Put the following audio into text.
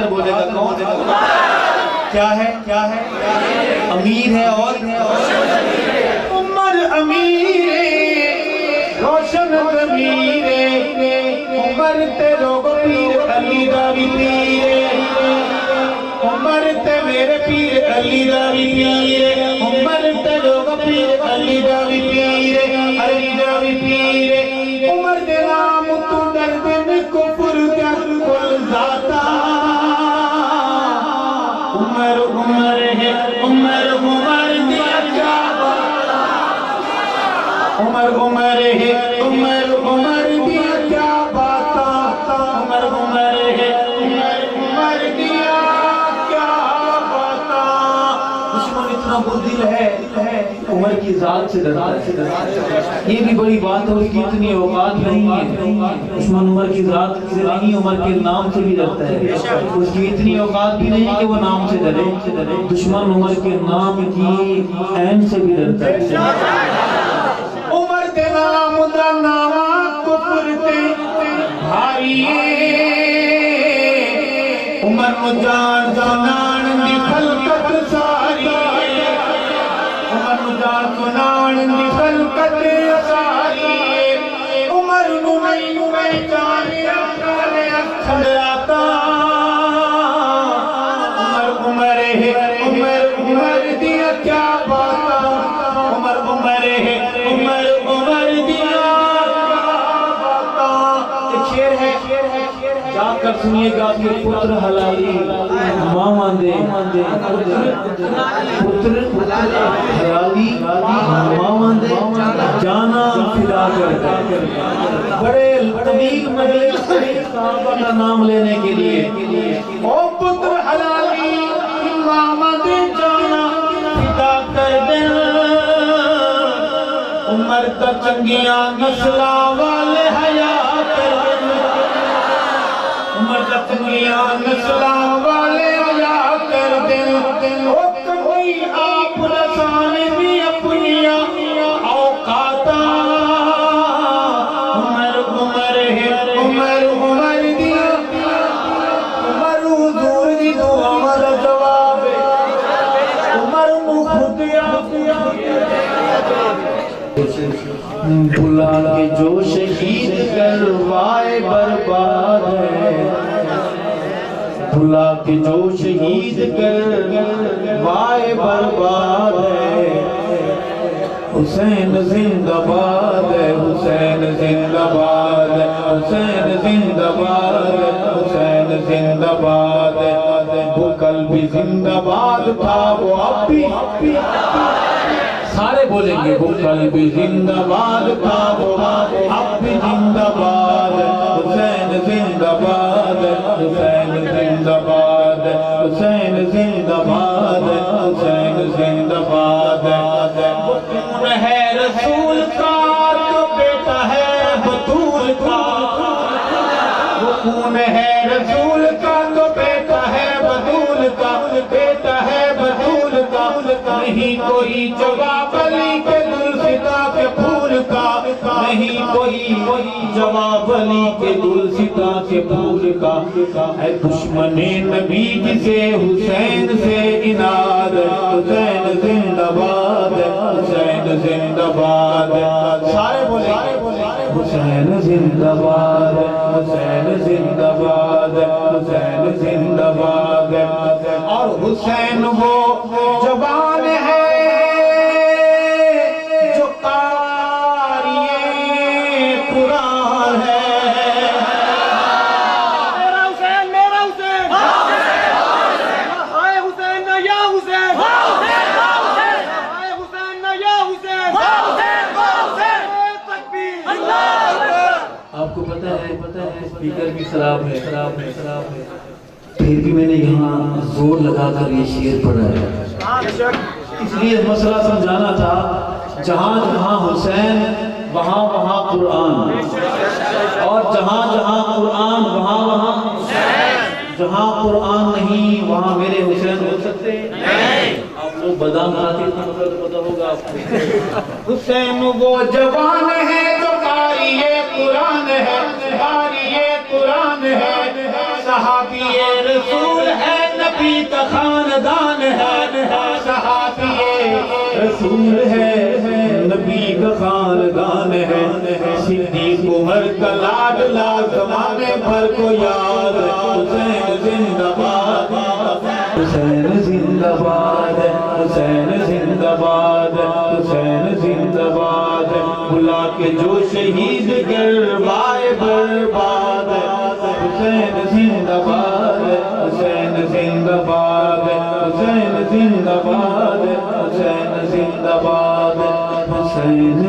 بہادر بولے گا کون؟ کیا ہے؟ امیر ہے اور عمر امیر روشن ضمیر عمر تیرو پیر علی دا بھی پیر عمر تے میرے پیر علی دا بھی پیر عمر تیرو پیر علی دا بھی پیر علی دا بھی پیر عمر دے نام تو درد میں کفر کر کل ذاتا عمر ہے عمر دیا کیا عمر ہے عمر دیا کیا باتا عمر ہے عمر دیا کیا باتا دشمن اتنا بزدل ہے عمر کی ذات سے ڈرتا ہے یہ بھی بڑی بات ہے اس کی اتنی اوقات نہیں ہے دشمن عمر کی ذات سے نہیں عمر کے نام سے بھی ڈرتا ہے اس کی اتنی اوقات بھی نہیں کہ وہ نام سے ڈرے دشمن عمر کے نام کی عین سے بھی ڈرتا ہے عمر کے نام دا نامہ کفر تے بھائی عمر مجان سنان دی خلقت ساری عمر مجان سنان دی خلقت ساری عمر نمائی جانی اکھانے اکھڑاتا عمر ہے عمر دیا کیا باتا عمر ہے عمر دیا باتا ایک شعر ہے جا کر سنیے گا کہ پتر حلالی ماما دے پتر حلالی ماما دے جانا فدا کر بڑے طویل مجلس صحابہ کا نام لینے کے لیے او پتر حلالی ماما دے جانا فدا کر دے عمر تا چنگیاں نسلہ والے حیاء کر دے عمر تا چنگیاں نسلہ والے حیاء کر دے او کبھی آپ رسانے بھی اپنیاں اوقاتا عمر ہے عمر دیا عمر حضور دی دعا مر جواب عمر خود بلا کے جو شہید کروائے برباد ہے بلا کے جو شہید کروائے برباد ہے حسین زندہ باد ہے حسین زندہ باد ہے حسین زندہ باد ہے حسین زندہ باد ہے وہ کل بھی زندہ باد تھا وہ اب بھی سارے بولیں گے وہ کل بھی زندہ باد تھا وہ اب بھی زندہ باد ہے حسین زندہ باد ہے حسین زندہ باد ہے حسین زندہ باد ہے حسین زندہ باد ہے وہ کون ہے رسول کا تو بیٹا ہے بطول کا وہ کون ہے رسول کا تو بیٹا ہے بطول کا بیٹا ہے بطول کا نہیں کوئی جواب علی کے دلستا کے پھول کا نہیں کوئی جواب علی کے دلستا کے پھول کا اے دشمن نبی جسے حسین سے اناد حسین زندہ باد حسین زندہ باد سارے بولے حسین زندہ باد حسین زندہ باد حسین زندہ باد اور حسین وہ جوان ہے جو قاری قرآن ہے میرا حسین آئے حسین نہ یا حسین آئے حسین نہ یا حسین تکبیر آپ کو پتہ ہے اسپیکر بھی خراب ہے پھر بھی میں نے یہاں زور لگا کر یہ شعر پڑھا ہے اس لیے مسئلہ سمجھانا تھا جہاں جہاں حسین وہاں وہاں قرآن اور جہاں جہاں قرآن وہاں وہاں جہاں قرآن نہیں وہاں میرے حسین ہو سکتے آپ وہ بادام کھاتے اتنا مطلب پتہ ہوگا آپ کو حسین وہ جوان ہے جو قاری قرآن ہے قاری قرآن ہے صحابی رسول ہے نبی کا خاندان ہے صحابی رسول ہے نبی کا خاندان ہے صدیق عمر کا لاڈلا زمانے بھر کو یاد حسین زندہ باد حسین زندہ باد حسین زندہ باد حسین زندہ باد بلا کے جو شہید کروائے برباد حسین زندہ باد حسین زندہ باد حسین زندہ باد حسین زندہ باد حسین